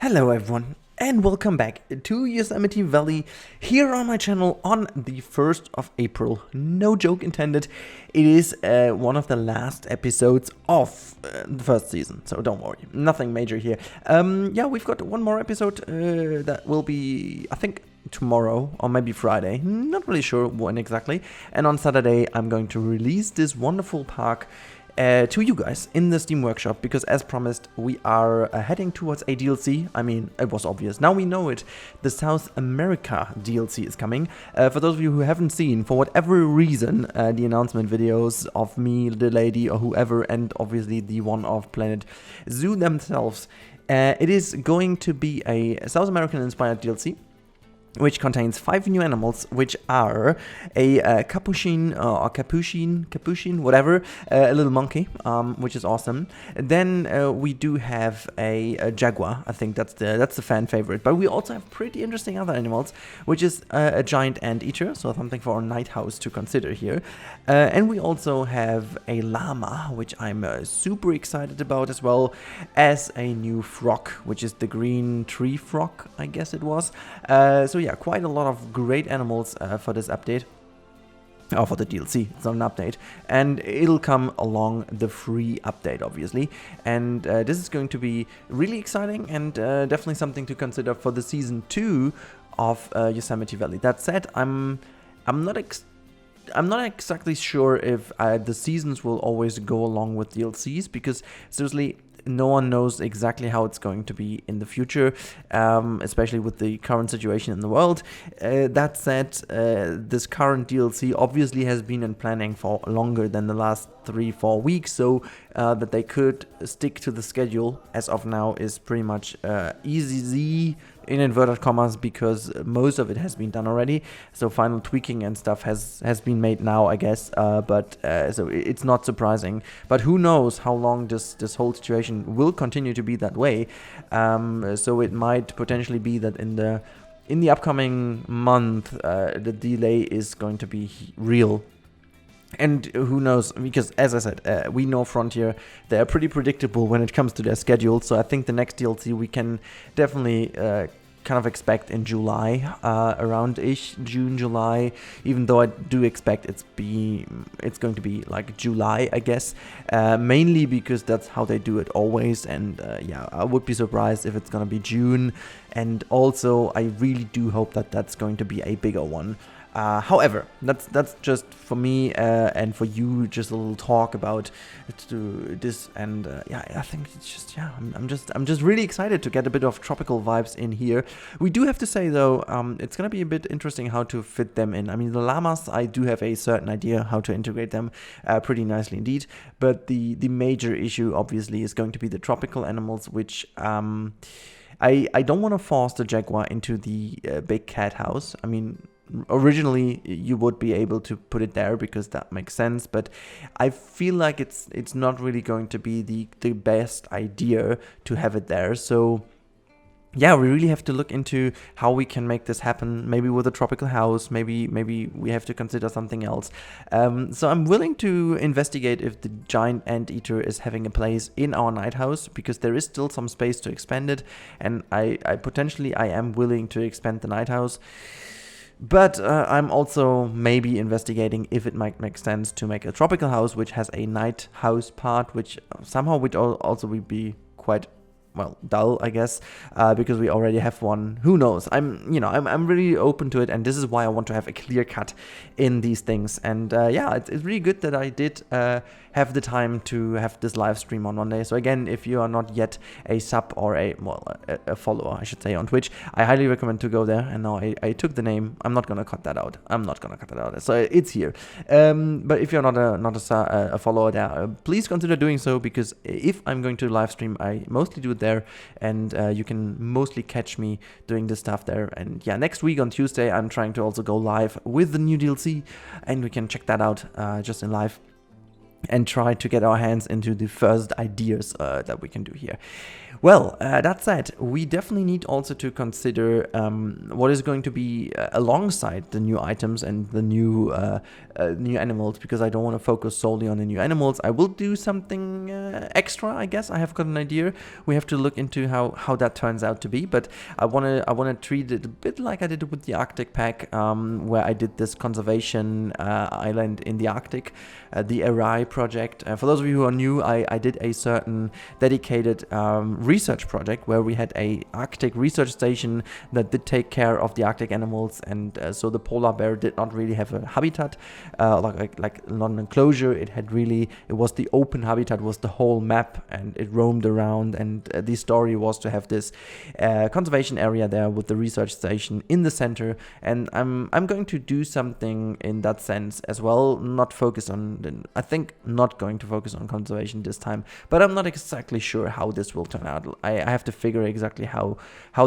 Hello everyone and welcome back to Yosemite Valley here on my channel on the 1st of April. No joke intended. It is one of the last episodes of the first season, so don't worry, nothing major here. Yeah, we've got one more episode that will be, I think, tomorrow or maybe Friday, not really sure when exactly. And on Saturday I'm going to release this wonderful park to you guys in the Steam Workshop, because as promised we are heading towards a DLC. I mean, it was obvious, now we know it. The South America DLC is coming. For those of you who haven't seen, for whatever reason, the announcement videos of me, the lady, or whoever, and obviously the one of Planet Zoo themselves, it is going to be a South American inspired DLC which contains 5 new animals, which are a capuchin, whatever, a little monkey, which is awesome. Then we do have a jaguar. I think that's the fan favorite. But we also have pretty interesting other animals, which is a giant anteater, so something for our night house to consider here. And we also have a llama, which I'm super excited about, as well as a new frog, which is the green tree frog, I guess it was. So yeah, quite a lot of great animals for this update. Or for the DLC, it's not an update. And it'll come along the free update, obviously. And this is going to be really exciting and definitely something to consider for the Season 2 of Yosemite Valley. That said, I'm not exactly sure if the seasons will always go along with DLCs, because seriously, no one knows exactly how it's going to be in the future, especially with the current situation in the world. That said, this current DLC obviously has been in planning for longer than the last 3-4 weeks, so that they could stick to the schedule as of now is pretty much easy in inverted commas, because most of it has been done already. So final tweaking and stuff has been made now, I guess. But so it's not surprising. But who knows how long this whole situation will continue to be that way. So it might potentially be that in the upcoming month, the delay is going to be real. And who knows, because as I said, we know Frontier, they're pretty predictable when it comes to their schedule. So I think the next DLC we can definitely kind of expect in July, around-ish, June, July, even though I do expect it's going to be like July, I guess, mainly because that's how they do it always. And yeah, I would be surprised if it's going to be June. And also, I really do hope that that's going to be a bigger one. However, that's just for me and for you, just a little talk about this, and yeah, I think it's just, yeah, I'm just really excited to get a bit of tropical vibes in here. We do have to say though, it's gonna be a bit interesting how to fit them in. I mean, the llamas, I do have a certain idea how to integrate them pretty nicely indeed, but the major issue obviously is going to be the tropical animals, which I don't want to force the jaguar into the big cat house. I mean, originally you would be able to put it there because that makes sense, but I feel like it's not really going to be the best idea to have it there. So yeah, we really have to look into how we can make this happen, maybe with a tropical house, maybe we have to consider something else. So I'm willing to investigate if the giant anteater is having a place in our night house, because there is still some space to expand it, and I am willing to expand the night house. But I'm also maybe investigating if it might make sense to make a tropical house which has a night house part, which somehow would also be quite, well, dull, I guess, because we already have one. Who knows? I'm really open to it, and this is why I want to have a clear cut in these things. And yeah, it's really good that I did have the time to have this live stream on Monday. So again, if you are not yet a sub or a follower, I should say, on Twitch, I highly recommend to go there. And now I took the name. I'm not gonna cut that out. So it's here. But if you're not a follower there, please consider doing so, because if I'm going to live stream, I mostly do it there, and you can mostly catch me doing this stuff there. And yeah, next week on Tuesday, I'm trying to also go live with the new DLC, and we can check that out just in live. and try to get our hands into the first ideas that we can do here. Well, that said, we definitely need also to consider what is going to be alongside the new items and the new animals, because I don't want to focus solely on the new animals. I will do something extra, I guess. I have got an idea. We have to look into how that turns out to be, but I wanna treat it a bit like I did with the Arctic pack, where I did this conservation island in the Arctic, the aviary project. For those of you who are new, I did a certain dedicated research project where we had a Arctic research station that did take care of the Arctic animals, and so the polar bear did not really have a habitat, like not an enclosure. It was the open habitat, was the whole map, and it roamed around, and the story was to have this conservation area there with the research station in the center. And I'm going to do something in that sense as well, not going to focus on conservation this time, but I'm not exactly sure how this will turn out. I have to figure exactly how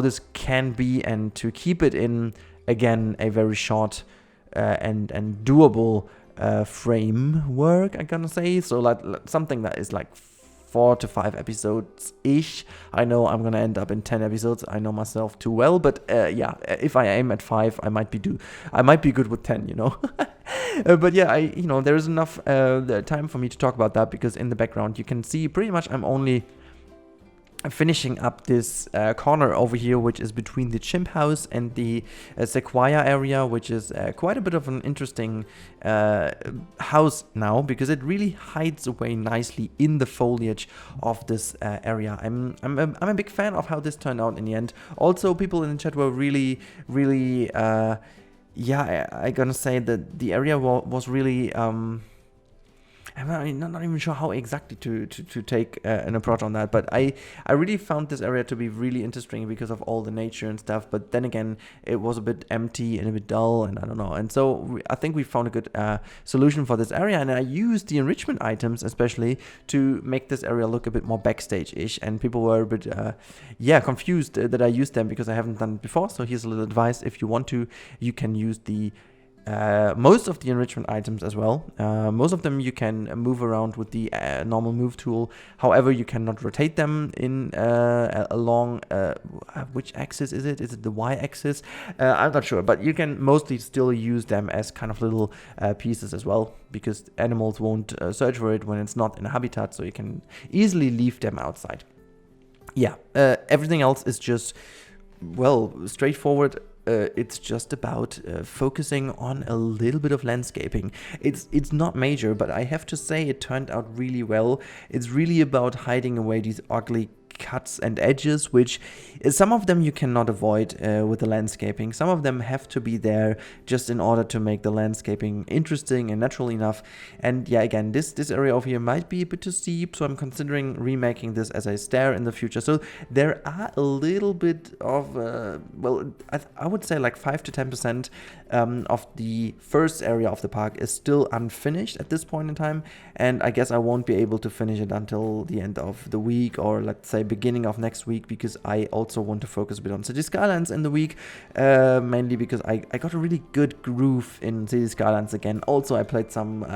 this can be, and to keep it in, again, a very short and doable framework, I'm gonna say. So like something that is like 4 to 5 episodes ish. I know I'm gonna end up in 10 episodes. I know myself too well, but yeah, if I aim at 5, I might be good with 10, you know. But yeah, there is enough time for me to talk about that, because in the background you can see pretty much I'm only finishing up this corner over here, which is between the chimp house and the sequoia area, which is quite a bit of an interesting house now, because it really hides away nicely in the foliage of this area. I'm a big fan of how this turned out in the end. Also, people in the chat were really yeah, I'm gonna say that the area was really I'm not even sure how exactly to take an approach on that, but I really found this area to be really interesting because of all the nature and stuff. But then again, it was a bit empty and a bit dull, and I don't know. And so I think we found a good solution for this area, and I used the enrichment items especially to make this area look a bit more backstage-ish. And people were a bit confused that I used them, because I haven't done it before. So here's a little advice: if you want to, you can use the most of the enrichment items as well. Most of them you can move around with the normal move tool. However, you cannot rotate them in along which axis is it? Is it the y-axis? I'm not sure, but you can mostly still use them as kind of little pieces as well, because animals won't search for it when it's not in a habitat, so you can easily leave them outside. Yeah, everything else is just, well, straightforward. It's just about focusing on a little bit of landscaping. It's not major, but I have to say it turned out really well. It's really about hiding away these ugly cuts and edges, which some of them you cannot avoid with the landscaping. Some of them have to be there just in order to make the landscaping interesting and natural enough. And yeah, again, this area over here might be a bit too steep, so I'm considering remaking this as a stair in the future. So there are a little bit of well, I would say like 5 to 10% of the first area of the park is still unfinished at this point in time, and I guess I won't be able to finish it until the end of the week, or let's say beginning of next week, because I also want to focus a bit on City Skylines in the week, mainly because I got a really good groove in City Skylines again. Also, I played some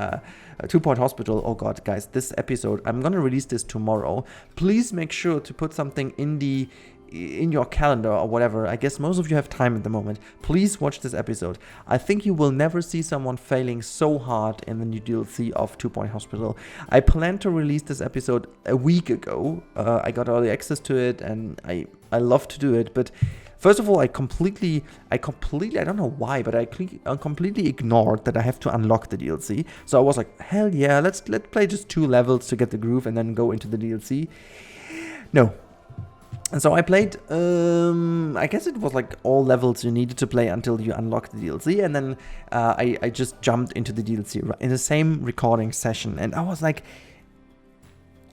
2 Point Hospital. Oh god, guys, this episode, I'm gonna release this tomorrow. Please make sure to put something in your calendar or whatever. I guess most of you have time at the moment. Please watch this episode. I think you will never see someone failing so hard in the new DLC of 2 Point Hospital. I planned to release this episode a week ago. I got early access to it, and I love to do it, but first of all, I completely, I don't know why, but I completely ignored that I have to unlock the DLC. So I was like, hell yeah, let's play just 2 levels to get the groove and then go into the DLC. No. And so I played, I guess it was like all levels you needed to play until you unlock the DLC, and then I just jumped into the DLC in the same recording session, and I was like,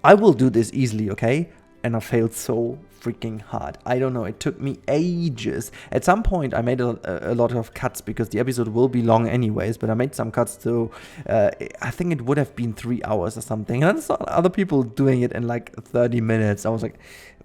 I will do this easily, okay? And I failed so freaking hard. I don't know, it took me ages. At some point I made a lot of cuts, because the episode will be long anyways, but I made some cuts, so I think it would have been 3 hours or something, and I saw other people doing it in like 30 minutes. I was like,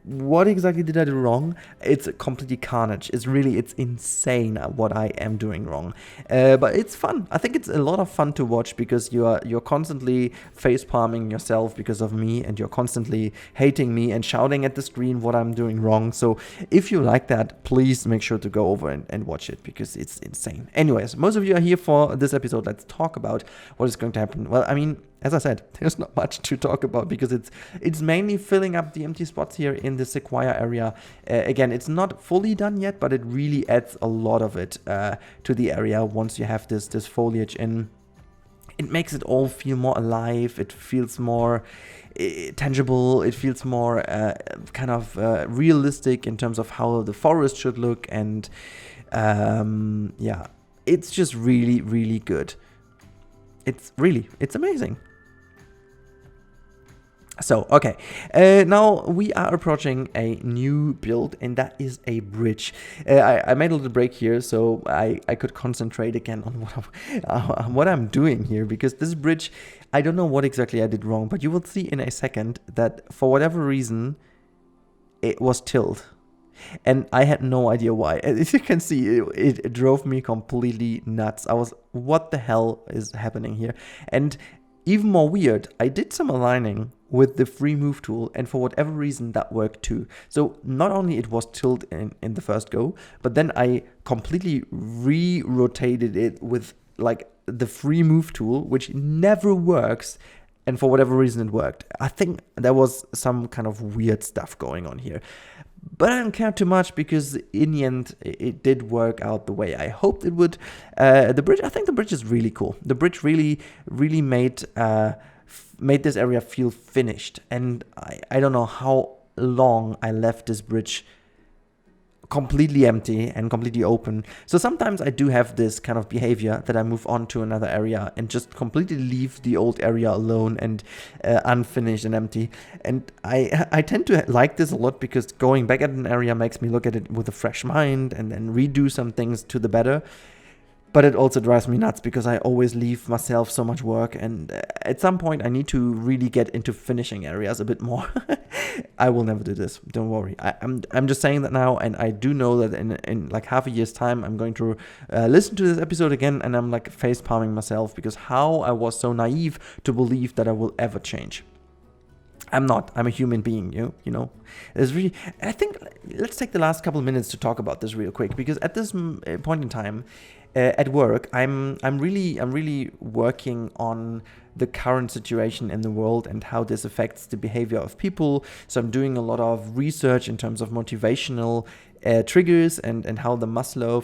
what exactly did I do wrong? It's completely carnage. It's insane what I am doing wrong. But it's fun. I think it's a lot of fun to watch because you're constantly face palming yourself because of me, and you're constantly hating me and shouting at the screen what I'm doing wrong. So if you like that, please make sure to go over and watch it because it's insane. Anyways, most of you are here for this episode. Let's talk about what is going to happen. Well, I mean, as I said, there's not much to talk about because it's mainly filling up the empty spots here in the sequoia area. Again, it's not fully done yet, but it really adds a lot of it to the area once you have this foliage in. It makes it all feel more alive. It feels more tangible. It feels more kind of realistic in terms of how the forest should look. And yeah, it's just really, really good. It's amazing. So, okay, now we are approaching a new build, and that is a bridge. I made a little break here so I could concentrate again on what I'm doing here, because this bridge, I don't know what exactly I did wrong, but you will see in a second that for whatever reason, it was tilted. And I had no idea why. As you can see, it drove me completely nuts. What the hell is happening here? And even more weird, I did some aligning with the free move tool, and for whatever reason that worked too. So not only it was tilted in the first go, but then I completely re-rotated it with like the free move tool, which never works, and for whatever reason it worked. I think there was some kind of weird stuff going on here. But I don't care too much because in the end it did work out the way I hoped it would. The bridge, I think the bridge is really cool. The bridge really made this area feel finished. And I don't know how long I left this bridge completely empty and completely open. So sometimes I do have this kind of behavior that I move on to another area and just completely leave the old area alone and unfinished and empty. And I tend to like this a lot because going back at an area makes me look at it with a fresh mind and then redo some things to the better. But it also drives me nuts because I always leave myself so much work, and at some point I need to really get into finishing areas a bit more. I will never do this, don't worry. I'm just saying that now, and I do know that in like half a year's time I'm going to listen to this episode again, and I'm like face palming myself because how I was so naive to believe that I will ever change. I'm not. I'm a human being, you know. It's really. I think let's take the last couple of minutes to talk about this real quick, because at this point in time, at work, I'm really working on the current situation in the world and how this affects the behavior of people. So I'm doing a lot of research in terms of motivational triggers and how the Maslow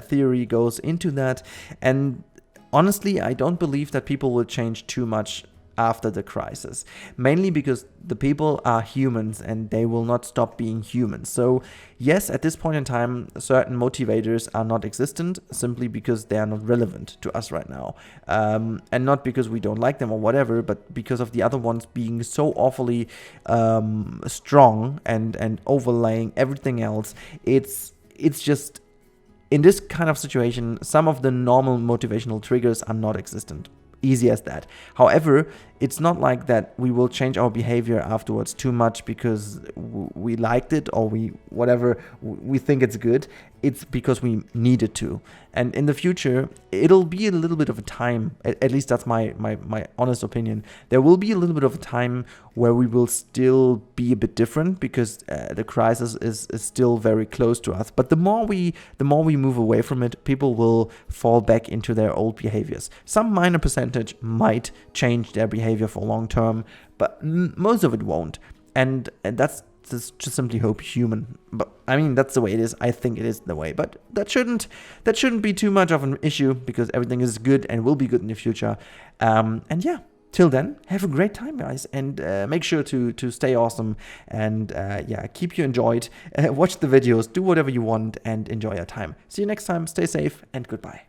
theory goes into that. And honestly, I don't believe that people will change too much after the crisis, mainly because the people are humans and they will not stop being humans. So yes, at this point in time, certain motivators are not existent simply because they are not relevant to us right now, and not because we don't like them or whatever, but because of the other ones being so awfully strong and overlaying everything else. It's just, in this kind of situation, some of the normal motivational triggers are not existent. Easy as that. However, it's not like that we will change our behavior afterwards too much because we liked it or we think it's good. It's because we needed to. And in the future, it'll be a little bit of a time, at least that's my honest opinion. There will be a little bit of a time where we will still be a bit different because the crisis is still very close to us. But the more we move away from it, people will fall back into their old behaviors. Some minor percentage might change their behavior for long term, but most of it won't. And that's just simply hope human. But I mean, that's the way it is. I think it is the way. But that shouldn't be too much of an issue because everything is good and will be good in the future. And yeah, till then, have a great time, guys, and make sure to stay awesome and keep you enjoyed. Watch the videos, do whatever you want, and enjoy your time. See you next time. Stay safe and goodbye.